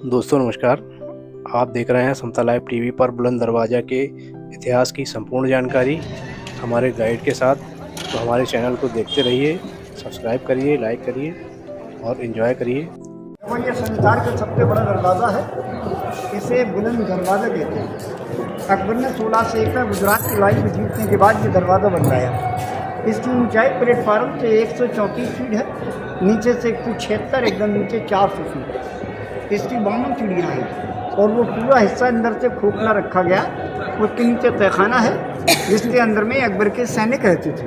दोस्तों नमस्कार। आप देख रहे हैं समता लाइव टीवी पर बुलंद दरवाज़ा के इतिहास की संपूर्ण जानकारी हमारे गाइड के साथ। तो हमारे चैनल को देखते रहिए, सब्सक्राइब करिए, लाइक करिए और एंजॉय करिए। वो ये संसार का सबसे बड़ा दरवाज़ा है, इसे बुलंद दरवाज़ा कहते हैं। अकबर ने 1601 में गुजरात की लड़ाई में जीतने के बाद ये दरवाज़ा बनवाया। इसकी ऊंचाई प्लेटफार्म से 134 फीट है, नीचे से 176, एकदम नीचे 400 फीट। इसकी 52 सीढ़ियाँ हैं और वो पूरा हिस्सा अंदर से खोखला रखा गया। उसके नीचे तहखाना है जिसके अंदर में अकबर के सैनिक रहते थे।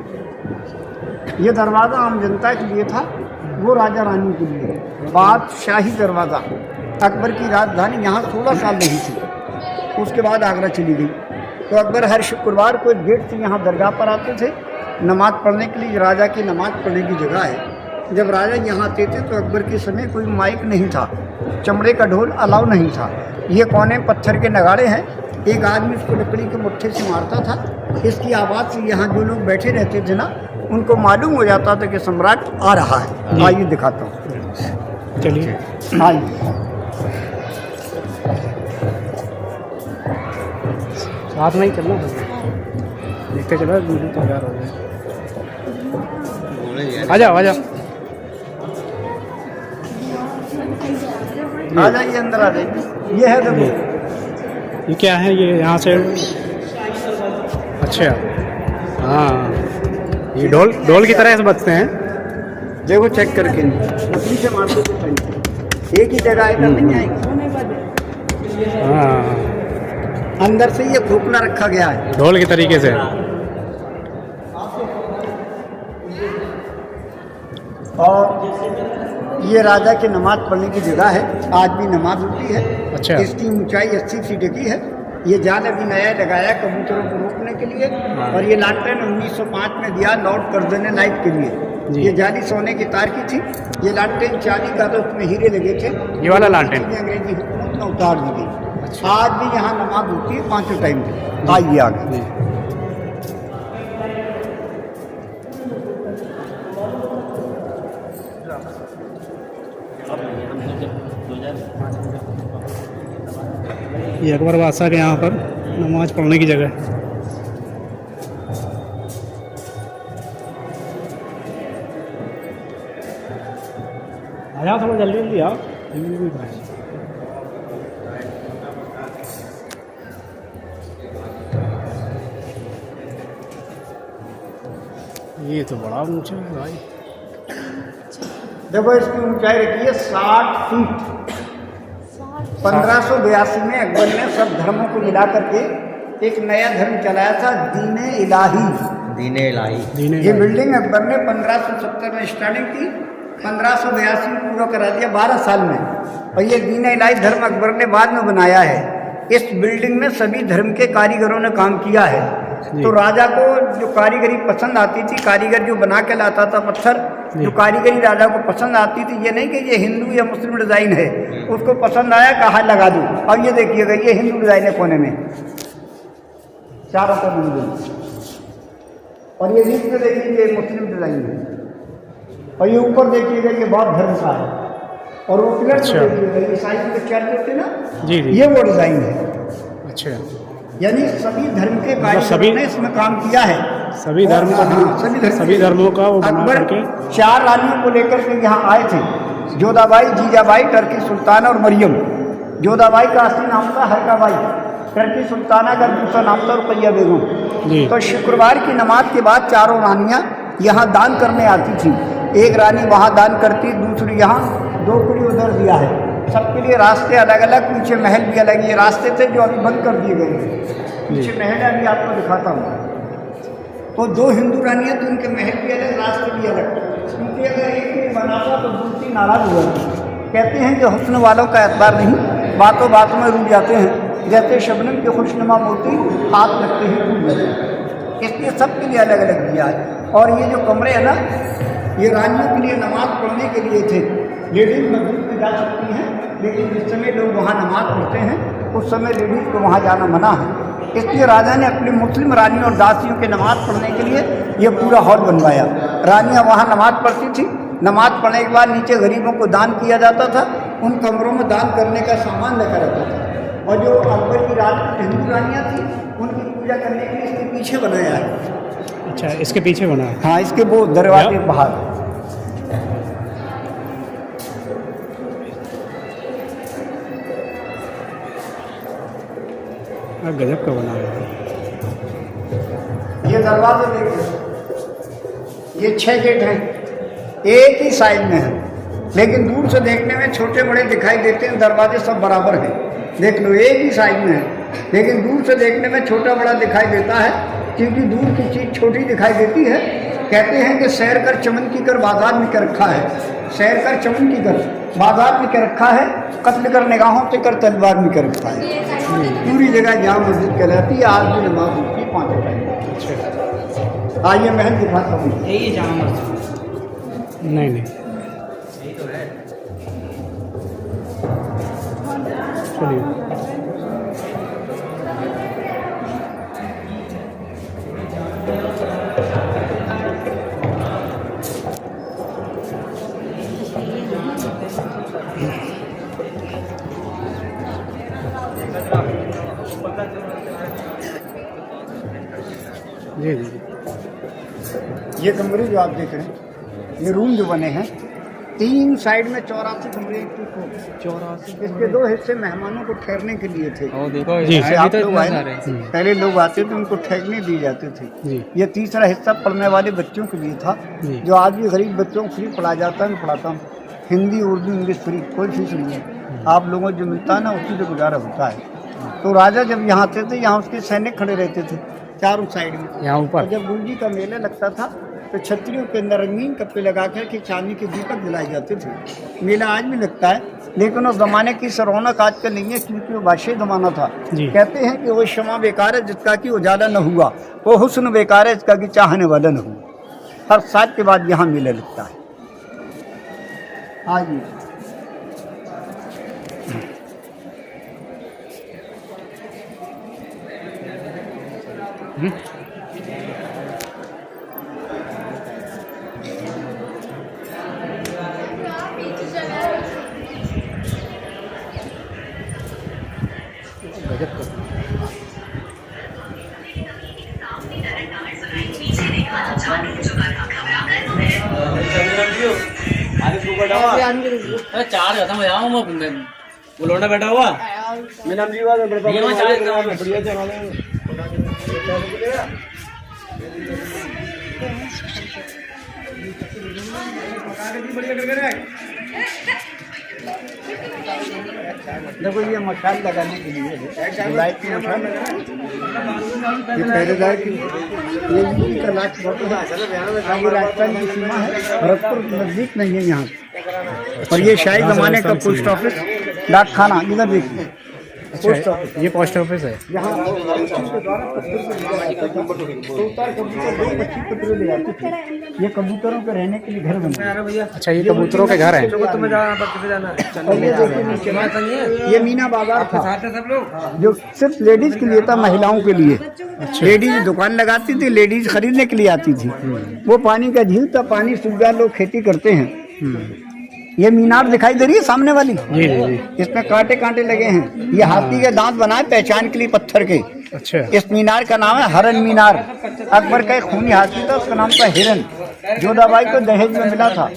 ये दरवाज़ा आम जनता के लिए था, वो राजा रानी के लिए। बादशाही दरवाज़ा, अकबर की राजधानी यहाँ 16 साल रही थी, उसके बाद आगरा चली गई। तो अकबर हर शुक्रवार को एक गेट से यहाँ दरगाह पर आते थे नमाज़ पढ़ने के लिए। राजा की नमाज़ पढ़ने की जगह है। जब राजा यहाँ आते थे तो अकबर के समय कोई माइक नहीं था, चमड़े का ढोल अलाउ नहीं था। ये कोने पत्थर के नगाड़े हैं, एक आदमी इसको लकड़ी के मुट्ठे से मारता था। इसकी आवाज़ से यहाँ जो लोग बैठे रहते थे ना, उनको मालूम हो जाता था कि सम्राट आ रहा है। आइए दिखाता हूँ, चलिए आइए। साथ में ही चलना, देखते चलो वीडियो तैयार हो जाए। आ जाओ आ जाओ, आ जाइए, अंदर आ जाइए। ये है देखो, ये क्या है? ये यहाँ से अच्छा, हाँ, ये ढोल की तरह से बजते हैं। देखो चेक करके, लकड़ी से मारते तो सही, एक ही जगह इधर नहीं आएगी। हाँ, अंदर से ये खोखला रखा गया है ढोल के तरीके से। और ये राजा की नमाज पढ़ने की जगह है, आज भी नमाज होती है। अच्छा। इसकी ऊंचाई 80 फीट की है। ये जाल अभी नया लगाया कबूतरों को रोकने के लिए, और ये लालटेन 1905 में दिया लॉर्ड कर्जन ने लाइट के लिए। ये जाली सोने की तार की थी। ये लालटेन चांदी का, तो उसमें हीरे लगे थे। ये वाला लालटेन अंग्रेजी हुकूमत में उतार दी गई। अच्छा। आज भी यहाँ नमाज होती है 5 टाइम पे। आइए आगे। ये अकबर बादशाह के यहाँ पर नमाज पढ़ने की जगह है। आ जाओ, थोड़ा जल्दी जल्दी आओ। ये तो बड़ा ऊंचा है भाई। देखो इसकी ऊंचाई रखी है 60 फीट। 1582 में अकबर ने सब धर्मों को मिला करके एक नया धर्म चलाया था, दीने इलाही। दीने इलाही। ये बिल्डिंग अकबर ने 1570 में स्टार्टिंग की, 1582 में पूरा करा दिया 12 साल में। और ये दीने इलाही धर्म अकबर ने बाद में बनाया है। इस बिल्डिंग में सभी धर्म के कारीगरों ने काम किया है। तो राजा को जो कारीगरी पसंद आती थी, कारीगर जो बना के लाता था पत्थर, जो कारीगरी राजा को पसंद आती थी, ये नहीं कि ये हिंदू या मुस्लिम डिज़ाइन है, उसको पसंद आया, कहा लगा दूँ। अब ये देखिएगा, ये हिंदू डिज़ाइन है कोने में, चारों को मंदिर, और ये नीचे देखिए ये मुस्लिम डिज़ाइन है, और ये ऊपर देखिएगा ये बौद्ध धर्म का है, और वो पिलर देखिएगा ईसाई के चर्च होते ना, जी जी, ये वो डिज़ाइन है। अच्छा, यानी सभी धर्म के कारीगरों ने इसमें काम किया है। सभी धर्म का, सभी धर्मों का वो बना करके। 4 रानियों को लेकर के यहाँ आए थे, जोधाबाई, जीजाबाई, टर्की सुल्ताना और मरियम। जोधाबाई का असली नाम था हरकाबाई, टर्की सुल्ताना का दूसरा नाम था रुकैया बेगम। तो शुक्रवार की नमाज के बाद चारों रानियाँ यहाँ दान करने आती थी। एक रानी वहाँ दान करती, दूसरी यहाँ, 2 कुड़ी उधर दिया है। सबके लिए रास्ते अलग अलग, पीछे महल भी अलग। ये रास्ते थे जो अभी बंद कर दिए गए हैं, पीछे महल है, अभी आपको दिखाता हूँ। तो 2 हिंदू रानियाँ, तो उनके महल भी अलग, रास्ते भी अलग, क्योंकि अगर एक नहीं बनाता तो दूसरी नाराज हो जाती। कहते हैं कि हुस्न वालों का एतबार नहीं, बातों बातों में रुक जाते हैं, जैसे शबनम के खुशनुमा मोती हाथ लगते ही टूट जाते हैं। इसलिए सबके लिए अलग अलग दिया है। और ये जो कमरे हैं ना, ये रानियों के लिए नमाज पढ़ने के लिए थे। लेडीज मस्जिद में जा सकती हैं, लेकिन जिस समय लोग वहाँ नमाज पढ़ते हैं उस समय लेडीज़ को वहाँ जाना मना है। इसलिए राजा ने अपनी मुस्लिम रानियों और दासियों के नमाज़ पढ़ने के लिए ये पूरा हॉल बनवाया। रानियाँ वहाँ नमाज़ पढ़ती थी, नमाज़ पढ़ने के बाद नीचे गरीबों को दान किया जाता था, उन कमरों में दान करने का सामान लेकर आता था। और जो अकबर की राजपूत हिंदू रानियाँ थी उनकी पूजा करने के लिए इसके पीछे बनाया है। अच्छा, इसके पीछे बना है। हाँ, इसके वो दरवाजे बाहर। गजब का बना है। ये दरवाजे देखिए, ये 6 गेट हैं, एक ही साइड में है, लेकिन दूर से देखने में छोटे बड़े दिखाई देते हैं। दरवाजे सब बराबर हैं, देख लो एक ही साइड में है, लेकिन दूर से देखने में छोटा बड़ा दिखाई देता है, क्योंकि दूर की चीज़ छोटी दिखाई देती है। कहते हैं कि सैर कर चमन की कर बाजार में कर रखा है, सैर कर चमन की कर बाजार में कर रखा है, कत्ल कर निगाहों से कर तलवार में कर रखा है। पूरी जगह जाम मस्जिद कहलाती है, आज भी नमाज होती है 5 टाइम। अच्छा, आइए महल दिखाता हूँ। यही जामा मस्जिद नहीं चलिए। जी जी, ये कमरे जो आप देख रहे हैं, ये रूम जो बने हैं, 3 साइड में 84 कमरे, 84। इसके 2 हिस्से मेहमानों को ठहरने के लिए थे। देखो जी, जैसे आप लोग आए, पहले लोग आते थे उनको ठहरने दी जाते थे। जी। ये तीसरा हिस्सा पढ़ने वाले बच्चों के लिए था, जी। जो आज भी गरीब बच्चों को फ्री पढ़ाया जाता है। मैं पढ़ाता हूँ, हिंदी उर्दू इंग्लिश फ्री, कोई फीस नहीं है। आप लोगों को जो मिलता है ना उसी से गुजारा होता है। तो राजा जब यहाँ आते थे, यहाँ उसके सैनिक खड़े रहते थे चारों साइड में। यहाँ ऊपर और जब गुरु जी का मेला लगता था तो छतरियों के अंदर रंगीन कपड़े लगा कर के चांदी के दीपक जलाए जाते थे। मेला आज भी लगता है, लेकिन उस जमाने की रौनक आजकल नहीं है, क्योंकि वो बादशाही जमाना था। कहते हैं कि वो शमा बेकार है जिसका कि उजाला न हुआ, वो हुस्न बेकार है जिसका कि चाहने वाला न हुआ। हर साल के बाद यहाँ मेला लगता है। आइए, चार्ज खत्म हो जाऊँ मैं, वो लौंडा बैठा हुआ मेरा विवाद है, ये मैं चार्ज कर रहा हूँ। बढ़िया चला लेंगे। देखो ये मशाल लगाने के लिए है, लाइट की मशाल। ये पहरेदार की ये यूपी का लास्ट फोटो है। ये राजस्थान की सीमा है, भरतपुर नजदीक नहीं है यहाँ। और ये शाही जमाने का पोस्ट ऑफिस, डाक खाना, इधर देखिए पोस्ट ऑफिस। ये पोस्ट ऑफिस है। यहाँ के द्वारा पत्थर को दिया जाता था, तो उतार कबूतर 2-25 पत्थर ले जाते थे। ये कबूतरों के रहने के लिए घर बने। अच्छा, ये कबूतरों के घर हैं। और ये देखिए नीचे ये मीना बाजार था, जो सिर्फ लेडीज के लिए था, महिलाओं के लिए। लेडीज दुकान लगाती थी, लेडीज खरीदने के लिए आती थी। वो पानी का झील था, पानी सूख गया, लोग खेती करते हैं। ये मीनार दिखाई दे रही है सामने वाली, जी जी जी। इसमें कांटे कांटे लगे हैं। ये हाथी के दांत बनाए पहचान के लिए पत्थर के। अच्छा, इस मीनार का नाम है हरन मीनार। अकबर का एक खूनी हाथी था, उसका नाम था हिरन, जोधाबाई को दहेज में मिला था।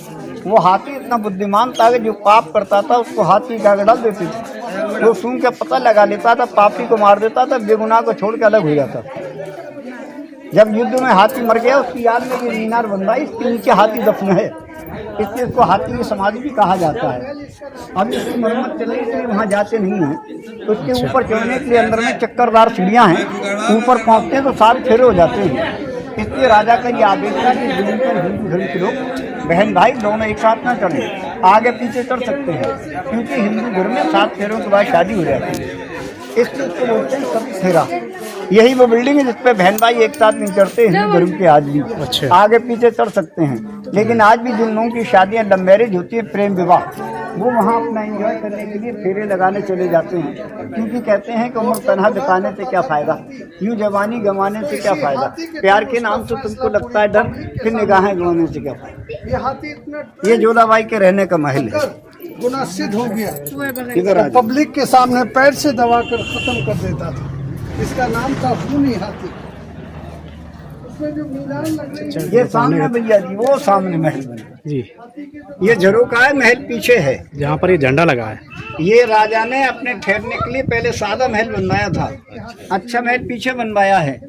वो हाथी इतना बुद्धिमान था कि जो पाप करता था उसको हाथी का डाल देते थे। वो सूंघ के पता लगा लेता था, पापी को मार देता था, बेगुनाह को छोड़ के अलग हो जाता था। जब युद्ध में हाथी मर गया, उसकी याद में ये मीनार बन रहा है। इसके नीचे हाथी दफन है, इसलिए इसको हाथी की समाधि भी कहा जाता है। अब इसकी मरम्मत चल रही है, वहाँ जाते नहीं हैं। तो उसके ऊपर चढ़ने के लिए अंदर में चक्करदार सीढ़ियाँ हैं, ऊपर पहुँचते हैं तो 7 फेरे हो जाते हैं। इसलिए राजा का ये आदेश था कि हिंदू धर्म के लोग बहन भाई दोनों एक साथ ना चढ़ें, आगे पीछे चढ़ सकते हैं, क्योंकि हिंदू धर्म में 7 फेरों के बाद शादी हो जाती है। इसलिए उसको बोलते हैं सब फेरा। यही वो बिल्डिंग है जिसपे बहन भाई एक साथ नहीं चढ़ते हिंदू धर्म के आज भी। अच्छा। आगे पीछे चढ़ सकते हैं, लेकिन आज भी जिन लोगों की शादियां लव मैरिज होती है, प्रेम विवाह, वो वहाँ अपना एंजॉय करने के लिए फेरे लगाने चले जाते हैं। क्योंकि कहते हैं कि उम्र तनहा बिताने से क्या फ़ायदा, यूँ जवानी गंवाने से क्या फ़ायदा, प्यार के नाम से तुमको लगता है डर, फिर निगाहें गंवाने से क्या फ़ायदा। ये जोधाबाई के रहने का महल है। गुनाह सिद्ध हो गया, इधर आ तो पब्लिक के सामने पैर से दबा कर खत्म कर देता था। इसका नाम था खूनी हाथी। उसमें जो मीनार लग रही है, ये सामने भैया जी, वो सामने महल बना जी, ये झरोका है, महल पीछे है। जहाँ पर ये झंडा लगा है। ये राजा ने अपने ठहरने के लिए पहले सादा महल बनवाया था, अच्छा महल पीछे बनवाया है।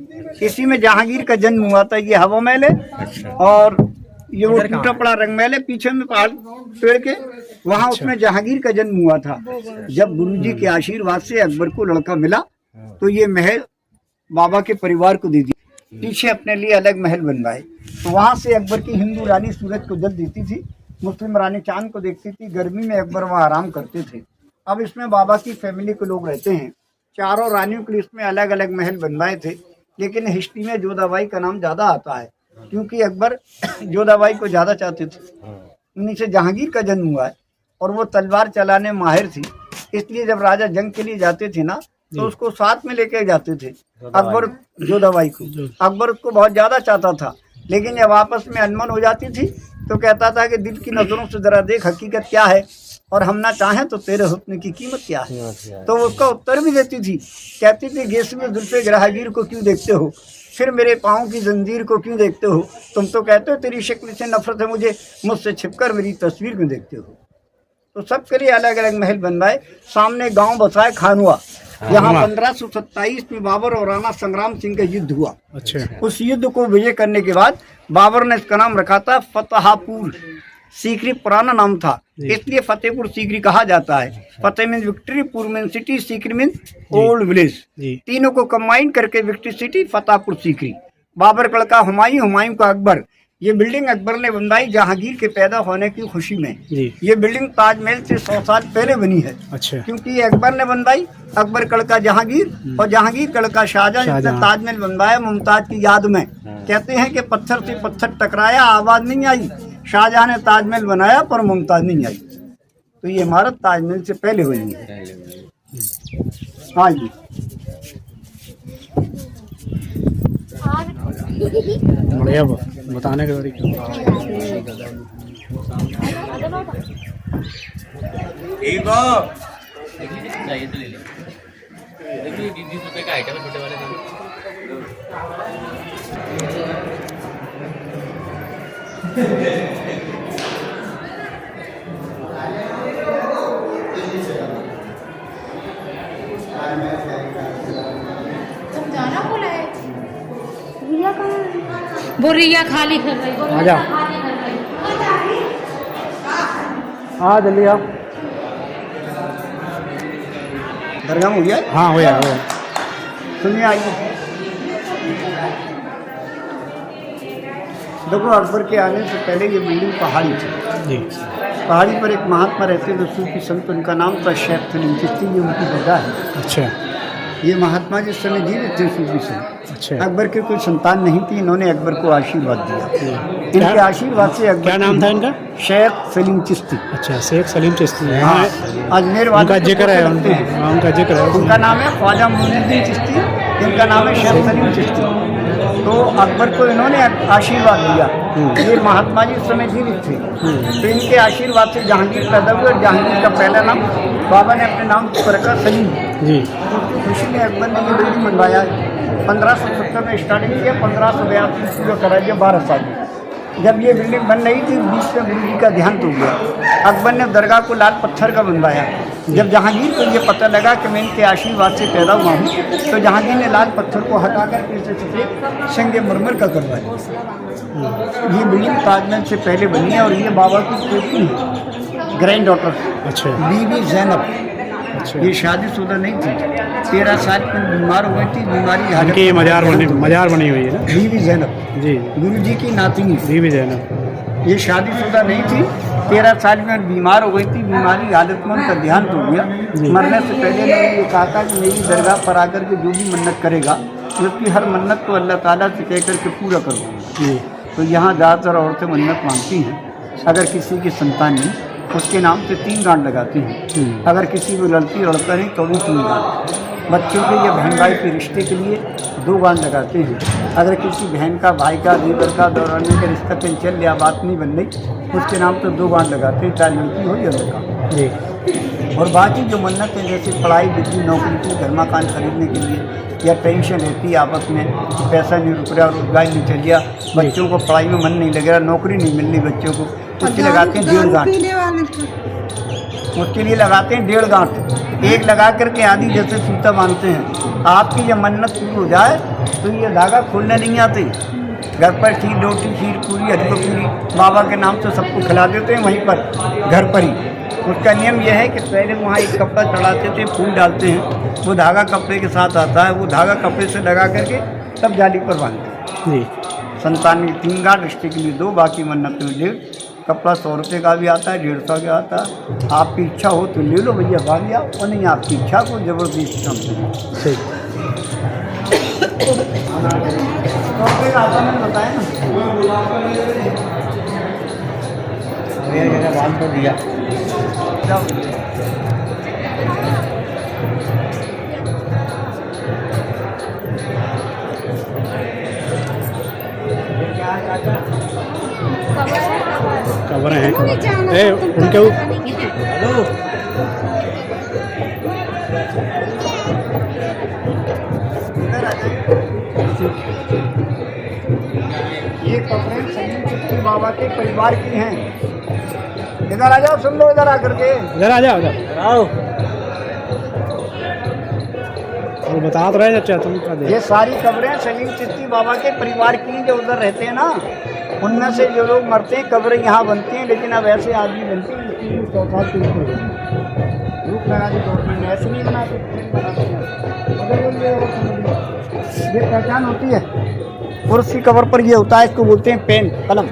इसी में जहांगीर का जन्म हुआ था। ये हवा महल है और ये वो टूटा पड़ा रंग महल है पीछे में पहाड़ पेड़ के, वहाँ उसमें जहांगीर का जन्म हुआ था। जब गुरुजी के आशीर्वाद से अकबर को लड़का मिला तो ये महल बाबा के परिवार को दे दी, पीछे अपने लिए अलग महल बनवाए। तो वहाँ से अकबर की हिंदू रानी सूरज को जल देती थी, मुस्लिम रानी चांद को देखती थी। गर्मी में अकबर वहाँ आराम करते थे। अब इसमें बाबा की फैमिली के लोग रहते हैं। चारों रानियों के लिए इसमें अलग अलग महल बनवाए थे, लेकिन हिस्ट्री में जोधाबाई का नाम ज़्यादा आता है क्योंकि अकबर जोधाबाई को ज़्यादा चाहते थे। उन्हीं से जहांगीर का जन्म हुआ है और वो तलवार चलाने माहिर थी, इसलिए जब राजा जंग के लिए जाते थे ना तो उसको साथ में लेके जाते थे। अकबर जोधाबाई को, अकबर उसको बहुत ज़्यादा चाहता था, लेकिन जब आपस में अनबन हो जाती थी तो कहता था कि दिल की नज़रों से ज़रा देख हकीकत क्या है और हम ना चाहें तो तेरे हुस्न की कीमत क्या है। तो उसका उत्तर भी देती थी, कहती थी गेस में जुल्फे ग्राहगीर को क्यों देखते हो, फिर मेरे पाँव की जंजीर को क्यों देखते हो, तुम तो कहते हो तेरी शक्ल से नफरत है मुझे, मुझसे छिपकर मेरी तस्वीर क्यों देखते हो। तो सबके लिए अलग अलग महल बनवाए। सामने गांव बसाए खानुआ, यहाँ 1527 में बाबर और राणा संग्राम सिंह का युद्ध हुआ। अच्छा, उस युद्ध को विजय करने के बाद बाबर ने इसका नाम रखा था फतेहपुर सीकरी, पुराना नाम था इसलिए फतेहपुर सीकरी कहा जाता है। फतेह मीन विक्ट्री, पुर mean city, Sikri mean old village. तीनों को कंबाइन करके विक्ट्री सिटी फतेहपुर सीकरी। बाबर का लड़का हुमायूं, हुमायूं का अकबर। ये बिल्डिंग अकबर ने बनवाई जहांगीर के पैदा होने की खुशी में। ये बिल्डिंग ताजमहल से 100 साल पहले बनी है। अच्छा, क्योंकि ये अकबर ने बनवाई, अकबर का लड़का जहांगीर और जहांगीर का लड़का शाहजहां ने ताजमहल बनवाया मुमताज की याद में। कहते हैं कि पत्थर से पत्थर टकराया, आवाज नहीं आई, शाहजहां ने ताजमहल बनाया पर मुमताज नहीं आई। तो ये इमारत ताजमहल से पहले बनी है। हाँ जी, बढ़िया बताने के तरीके। चाहिए तो ले लो। देखिए 20 रुपए का आइटम है छोटे वाले। तुम जाना बोला है वो रिया खाली कर रही है। आजा, हाँ जल्दी आओ। दरगाह हो गया। हाँ हो गया। सुनिए आइए, देखो अकबर के आने से पहले ये बिल्डिंग पहाड़ी थी जी। पहाड़ी पर एक महात्मा रहते थे सूफी संत, उनका नाम था शेख सलीम चिश्ती, ये उनकी जगह है। अच्छा, ये महात्मा जिस समय जी रहे थे सूफी संत। अच्छा, अकबर के कोई संतान नहीं थी, इन्होंने अकबर को आशीर्वाद दिया। इनके आशीर्वाद से अकबर, क्या नाम था इनका? शेख सलीम चिश्ती। अच्छा, शेख सलीम चिश्ती। हाँ, अजमेर उनका जिक्र है, उनका जिक्र है। उनका नाम है ख्वाजा मोइनुद्दीन चिश्ती, इनका नाम है शेख सलीम चिश्ती। तो अकबर को इन्होंने आशीर्वाद दिया। ये महात्मा जी उस समय जीवित थे, तो इनके आशीर्वाद से जहांगीर पैदा हुए और जहांगीर का पहला नाम बाबा ने अपने नाम पर रखा सलीम जी। उसकी खुशी में अकबर ने ये बिल्डिंग बनवाया। 1570 में स्टार्टिंग किया, 1582 पूरा करा दिया 12 साल में। जब ये बिल्डिंग बन रही थी बीच में गुरु जी का देहांत हो गया। अकबर ने दरगाह को लाल पत्थर का बनवाया। जब जहांगीर को ये पता लगा कि मैं इनके आशीर्वाद से पैदा हुआ हूँ, तो जहांगीर ने लाल पत्थर को हटाकर इसे सफेद संगमरमर का करवाया। ये बिल्डिंग ताजमहल से पहले बनी है और ये बाबा की पोती है, ग्रैंड डॉटर। अच्छा, बीबी जैनब। अच्छा, ये शादीशुदा नहीं थी, 13 साल में बीमार हो गई थी, बीमारी हालत ये मजार बनी हुई है ना, बीबी जैनब जी, गुरु जी की नातिनी बीबी जैनब। ये शादीशुदा नहीं थी, 13 साल में बीमार हो गई थी, बीमारी हालत में उनका देहांत हो गया। मरने से पहले मैंने ये कहा था कि मेरी दरगाह पर आकर के जो भी मन्नत करेगा, उसकी हर मन्नत को अल्लाह ताला से कह करके पूरा करूँगा। तो यहाँ ज़्यादातर औरतें मन्नत मांगती हैं, अगर किसी की संतान नहीं उसके नाम से 3 गांठ लगाती हैं, अगर किसी को लड़ता नहीं तो भी 3 गांठ। बच्चों के या बहन भाई के रिश्ते के लिए 2 गांठ लगाते हैं, अगर किसी बहन का, भाई का, दीवर का, दौराने का रिश्ता चल या बात नहीं बन रही उसके नाम तो 2 गांठ लगाते हैं, चाहे लड़की हो या लड़का। जी। और बाकी जो मन्नत है जैसे पढ़ाई बिजली नौकरी के लिए घर मकान खरीदने के लिए या टेंशन रहती है आपस में कि पैसा नहीं रुक रहा, रोजगार नहीं चल गया, बच्चों को पढ़ाई में मन नहीं लग रहा, नौकरी नहीं मिल रही बच्चों को, उसके लगाते हैं 1.5 गांठ। उसके लिए लगाते हैं 1.5 गांठ, एक लगा करके आधी जैसे सूता बांधते हैं। आपकी जब मन्नत पूरी हो जाए तो ये धागा खोलने नहीं आते। घर पर खीर रोटी खीर पूरी हलवा पूरी बाबा के नाम से सबको खिला देते हैं वहीं पर घर पर ही। उसका नियम यह है कि पहले वहाँ एक कपड़ा चढ़ाते थे, फूल डालते हैं, वो धागा कपड़े के साथ आता है, वो धागा कपड़े से लगा करके तब जाली पर बांधते हैं। जी। संतान में 3 गांठ, रिश्ते के लिए 2, बाकी मन्नत में 1.5। कपड़ा 100 रुपये का भी आता है, 150 का आता है। आपकी इच्छा हो तो ले लो भैया, भाग जाओ, और नहीं आपकी इच्छा को जबरदस्ती समझो। सही। कपड़े का आता मैंने बताया ना, जगह बांध कर दिया। कवर हैं उनके ये कपड़े संगीत चिट्ठी बाबा के परिवार की हैं। इधर आ जाओ, सुन लो, इधर आकर के इधर आ जाओ, इधर आओ। और बता तो रहे चाचा तुम क्या दे। ये सारी कब्रें सलीम चिश्ती बाबा के परिवार की जो उधर रहते हैं ना, उनमें से जो लोग मरते हैं कब्रें यहाँ बनती हैं, लेकिन अब ऐसे आदमी बनते हैं रूप लगा दी गवर्नमेंट ने, ऐसे नहीं बनाते। ये पहचान होती है। पुरुष की कब्र पर ये होता है, इसको बोलते हैं पेन कलम।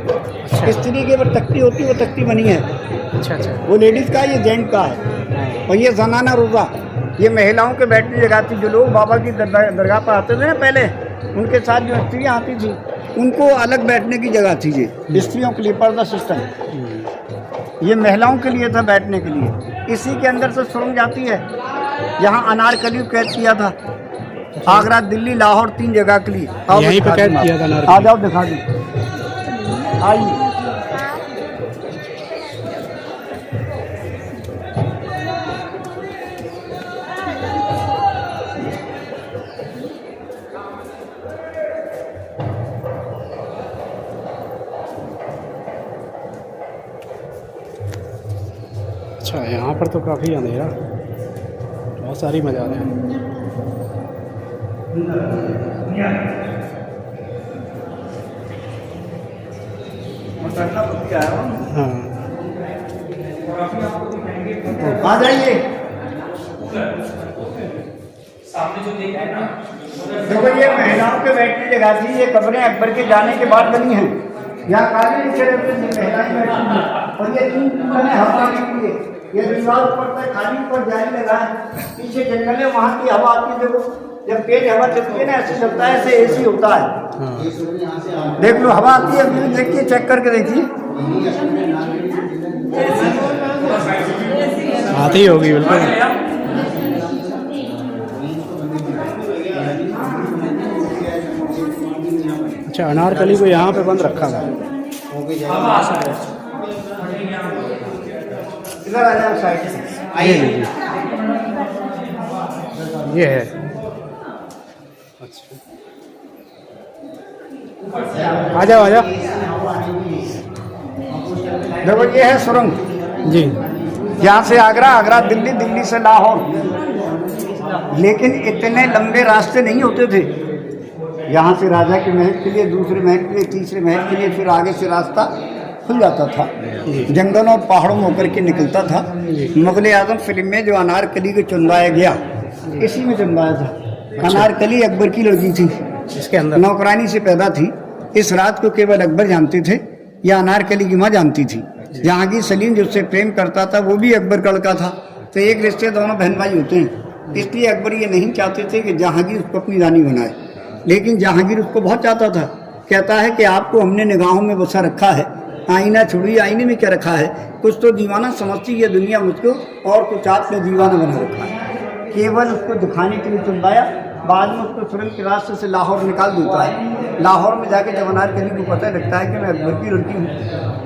स्त्री की ऊपर तख्ती होती है, वो तख्ती बनी है। अच्छा अच्छा। वो लेडीज़ का, ये जेंट का है। और ये जनाना रोज़ा, ये महिलाओं के बैठने जगह थी। जो लोग बाबा की दरगाह पर आते थे ना पहले, उनके साथ जो स्त्रियाँ आती थी उनको अलग बैठने की जगह थी। ये स्त्रियों के लिए पर्दा सिस्टम, ये महिलाओं के लिए था बैठने के लिए। इसी के अंदर से सुरंग जाती है। यहाँ अनारकली कैद किया था, आगरा, दिल्ली, लाहौर, 3 जगह के लिए। यहीं पे कैद किया था अनारकली। आ जाओ दिखा दी, आइए। अच्छा, यहाँ पर तो काफ़ी अंधेरा, बहुत सारी मज़ारें हैं। हाँ, आ जाइए। देखो ये महिलाओं के बैठने जगह थी। ये कब्रें अकबर के जाने के बाद बनी हैं। यहाँ काली नीचे रहते थे, महिलाएं बैठी हैं। और ये 3 बने हवा के लिए। ये दीवार ऊपर तक खाली ऊपर जाली लगा है, पीछे जंगल है, वहाँ की हवा आती है। देखो जब तेज हवा चलती है ना, ऐसे चलता है, ऐसे एसी होता है। हाँ। देख लो, हवा आती है, अभी देखिए, चेक करके देखिए, आती होगी बिल्कुल। अच्छा, अनारकली को यहाँ पे बंद रखा था। इधर आ जाओ साइड से। ये है। अच्छा, आ जाओ आ जाओ। देखो ये है सुरंग जी। यहाँ से आगरा, आगरा दिल्ली, दिल्ली से लाहौर। लेकिन इतने लंबे रास्ते नहीं होते थे। यहाँ से राजा के महल के लिए, दूसरे महल के लिए, तीसरे महल के लिए, फिर आगे से रास्ता खुल जाता था। जंगलों और पहाड़ों में होकर के निकलता था। मुगल आजम फिल्म में जो अनारकली को चुनवाया गया, इसी में चुनवाया था। अनारकली अकबर की लड़की थी, इसके अंदर नौकरानी से पैदा थी। इस रात को केवल अकबर जानते थे या अनारकली की माँ जानती थी। जहांगीर सलीम जिससे प्रेम करता था वो भी अकबर का लड़का था। तो एक रिश्ते दोनों बहन भाई होते हैं। इसलिए अकबर ये नहीं चाहते थे कि जहांगीर उसको अपनी रानी बनाए, लेकिन जहांगीर उसको बहुत चाहता था। कहता है कि आपको हमने निगाहों में बसा रखा है, आईना छोड़िए, आईने में क्या रखा है, कुछ तो दीवाना समझती है दुनिया मुझको, और कुछ आपने दीवाना बना रखा है। केवल उसको दिखाने के लिए चुनवाया। बाद में उसको सुरंग के रास्ते से लाहौर निकाल देता है। लाहौर में जाके जब अनारकली को पता लगता है कि मैं अकबर की लड़की हूँ,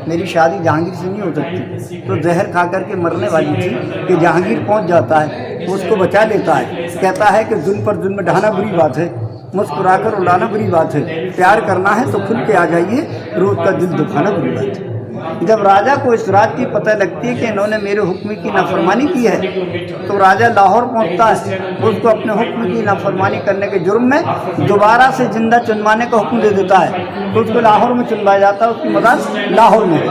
मेरी शादी जहांगीर से नहीं हो सकती। तो जहर खा करके मरने वाली थी कि जहांगीर पहुंच जाता है, उसको बचा लेता है, कहता है कि जुल्म पर जुल्म ढाना बुरी बात है, मुस्कुराकर उड़ाना बुरी बात है, प्यार करना है तो खुल के आ जाइए, रोज़ का दिल दुखाना बुरी बात है। जब राजा को इस रात की पता लगती है कि इन्होंने मेरे हुक्म की नाफरमानी की है, तो राजा लाहौर पहुंचता है, उसको अपने हुक्म की नाफरमानी करने के जुर्म में दोबारा से जिंदा चुनवाने का हुक्म दे देता है, तो उसको लाहौर में चुनवाया जाता है। उसकी मदाद लाहौर में है।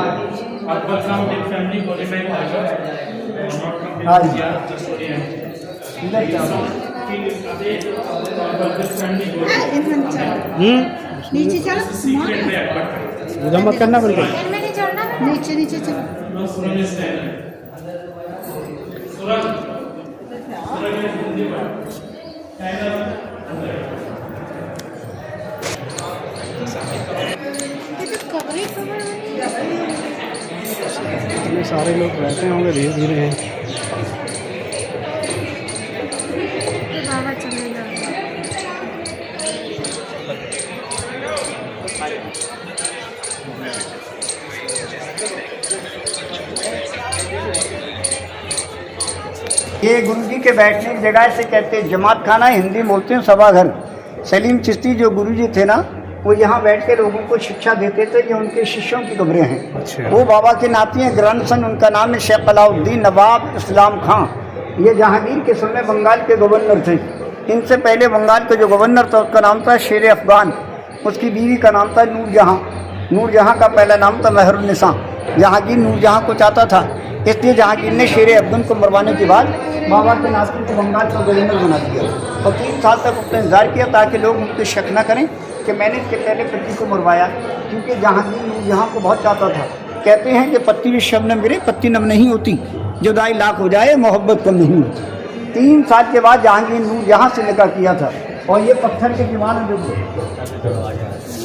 नीचे चलो, उधर मत करना बिल्कुल। नहीं चढ़ना, नीचे नीचे चलो। इतने सारे लोग रहते होंगे धीरे धीरे हैं। बाबा चलेगा। ये गुरुजी के बैठने की जगह से कहते हैं जमात खाना, हिंदी बोलते हैं सभाघर। सलीम चिश्ती जो गुरुजी थे ना, वो यहाँ बैठ के लोगों को शिक्षा देते थे। ये उनके शिष्यों की कब्रें हैं। अच्छा। वो बाबा के नाती हैं, ग्रैंडसन उनका नाम है शेख अलाउद्दीन नवाब इस्लाम खां। ये जहांगीर के समय बंगाल के गवर्नर थे। इनसे पहले बंगाल का जो गवर्नर था उसका नाम था शेर अफगान, उसकी बीवी का नाम था नूरजहां। नूरजहां का पहला नाम था मेहरुन्निसा। जहांगीर नूरजहां को चाहता था, इसलिए जहांगीर ने शेर अफगान को मरवाने के बाद बाबा के नाती को बंगाल का गवर्नर बना दिया और 3 साल तक उसने इंतजार किया ताकि लोग मुझसे शक न करें कि मैंने इसके पहले पति को मरवाया, क्योंकि जहांगीर नूरजहां को बहुत चाहता था। कहते हैं कि पत्ती भी शबनम गिरे पत्ती नम नहीं होती, जुदाई लाख हो जाए मोहब्बत कम नहीं होती। 3 साल के बाद जहांगीर नूरजहां से निकाह किया था। और ये पत्थर के दीवार में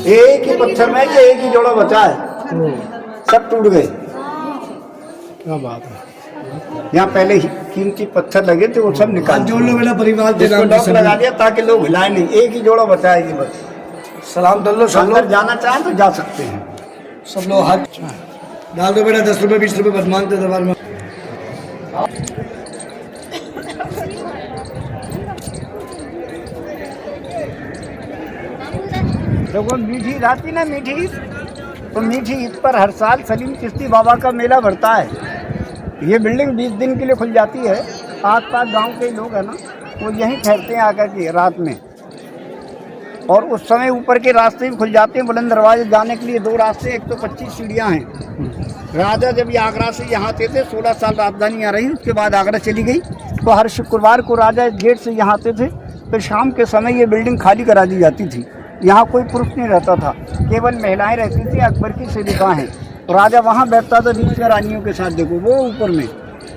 एक ही पत्थर में कि एक ही जोड़ा बचा है, सब टूट गए। क्या बात है। यहाँ पहले ही कीमती पत्थर लगे थे, वो सब निकाल जो लोग मेरा परिवार के जिसको नाम लॉक लगा दिया ताकि लोग हिलाए नहीं। एक ही जोड़ा बचा है, ये बस। सलाम कर लो सब अंदर लोग, जाना चाहें तो जा सकते हैं। सब लोग हाथ डाल दो बेटा। 10 रुपए 20 रुपए बस मांगते दरबार में। देखो मीठी ईद आती ना, मीठी ईद, तो मीठी ईद पर हर साल सलीम चिश्ती बाबा का मेला भरता है। ये बिल्डिंग 20 दिन के लिए खुल जाती है। आस-पास गांव के लोग हैं ना, वो यहीं ठहरते हैं आकर के रात में। और उस समय ऊपर के रास्ते भी खुल जाते हैं। बुलंद दरवाजे जाने के लिए 2 रास्ते, 125 सीढ़ियाँ हैं। राजा जब ये आगरा से यहाँ आते थे, 16 साल राजधानी यहाँ रही, उसके बाद आगरा चली गई। तो हर शुक्रवार को राजा गेट से यहाँ आते थे, तो शाम के समय ये बिल्डिंग खाली करा दी जाती थी। यहाँ कोई पुरुष नहीं रहता था, केवल महिलाएं रहती थी। अकबर की सेविका हैं। तो राजा वहाँ बैठता था बीच में रानियों के साथ। देखो वो ऊपर में,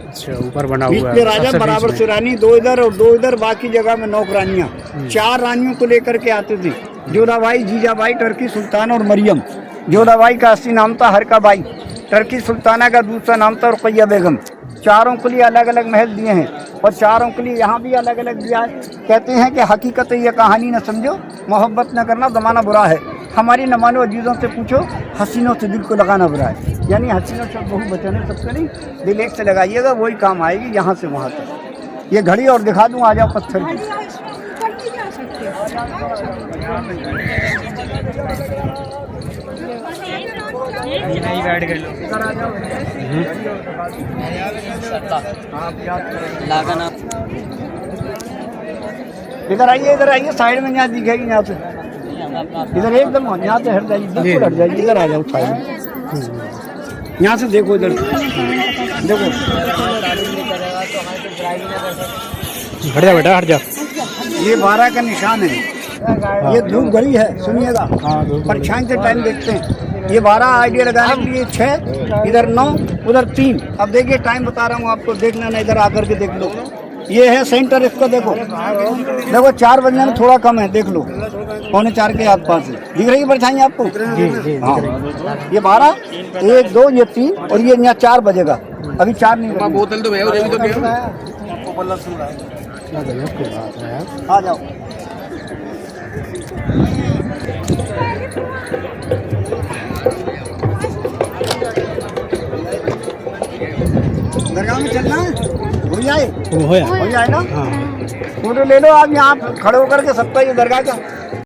अच्छा ऊपर बना बीच हुआ में है। राजा सबसे बराबर बीच से में। रानी, 2 इधर और 2 इधर, बाकी जगह में नौकरानियाँ। 4 रानियों को लेकर के आते थे। जोधाबाई, जीजाबाई, टर्की सुल्तान और मरियम। जोधाबाई का असली नाम था हरकाबाई। टर्की सुल्ताना का दूसरा नाम था रुकैया बेगम। चारों के लिए अलग अलग महल दिए हैं और चारों के लिए यहाँ भी अलग अलग दिया है। कहते हैं कि हकीकत ये कहानी न समझो, मोहब्बत न करना ज़माना बुरा है। हमारी न मानो अजीज़ों से पूछो, हसीनों से दिल को लगाना बुरा है। यानी हसीनों से बहु वचन है, सबसे नहीं, दिल एक से लगाइएगा, वही काम आएगी यहाँ से वहाँ तक। ये घड़ी और दिखा दूँ, आ जाओ पत्थर की। नहीं बैठ गए लोग। इधर आइए, साइड में यहाँ दिखेगी, यहाँ से इधर एकदम यहाँ से हट जाइए, बिल्कुल हट जाइए। इधर आ जाओ साइड में, यहाँ से देखो, इधर देखो। हट जा बेटा, हट जा। ये 12 का निशान है। ये धूप घड़ी है, सुनिएगा। परछाई से टाइम देखते हैं। ये 12 आइडिया लगाने के लिए 6, इधर 9, उधर 3। अब देखिए टाइम बता रहा हूँ आपको, देखना ना, इधर आकर के देख लो। ये है सेंटर, इसको देखो। देखो 4 बजने में थोड़ा कम है, देख लो, 3:45 के आसपास है। दिख रही है परछाई आपको? हाँ, ये 12, 1, 2, ये 3 और ये यहाँ 4 बजेगा। अभी 4 नहीं बजे। बोतल तो आ जाओ। भी चलना है, हो जाए, वो है हो जाए ना। हाँ फोटो ले लो आप यहाँ खड़े होकर के सबका ये दरगाह का।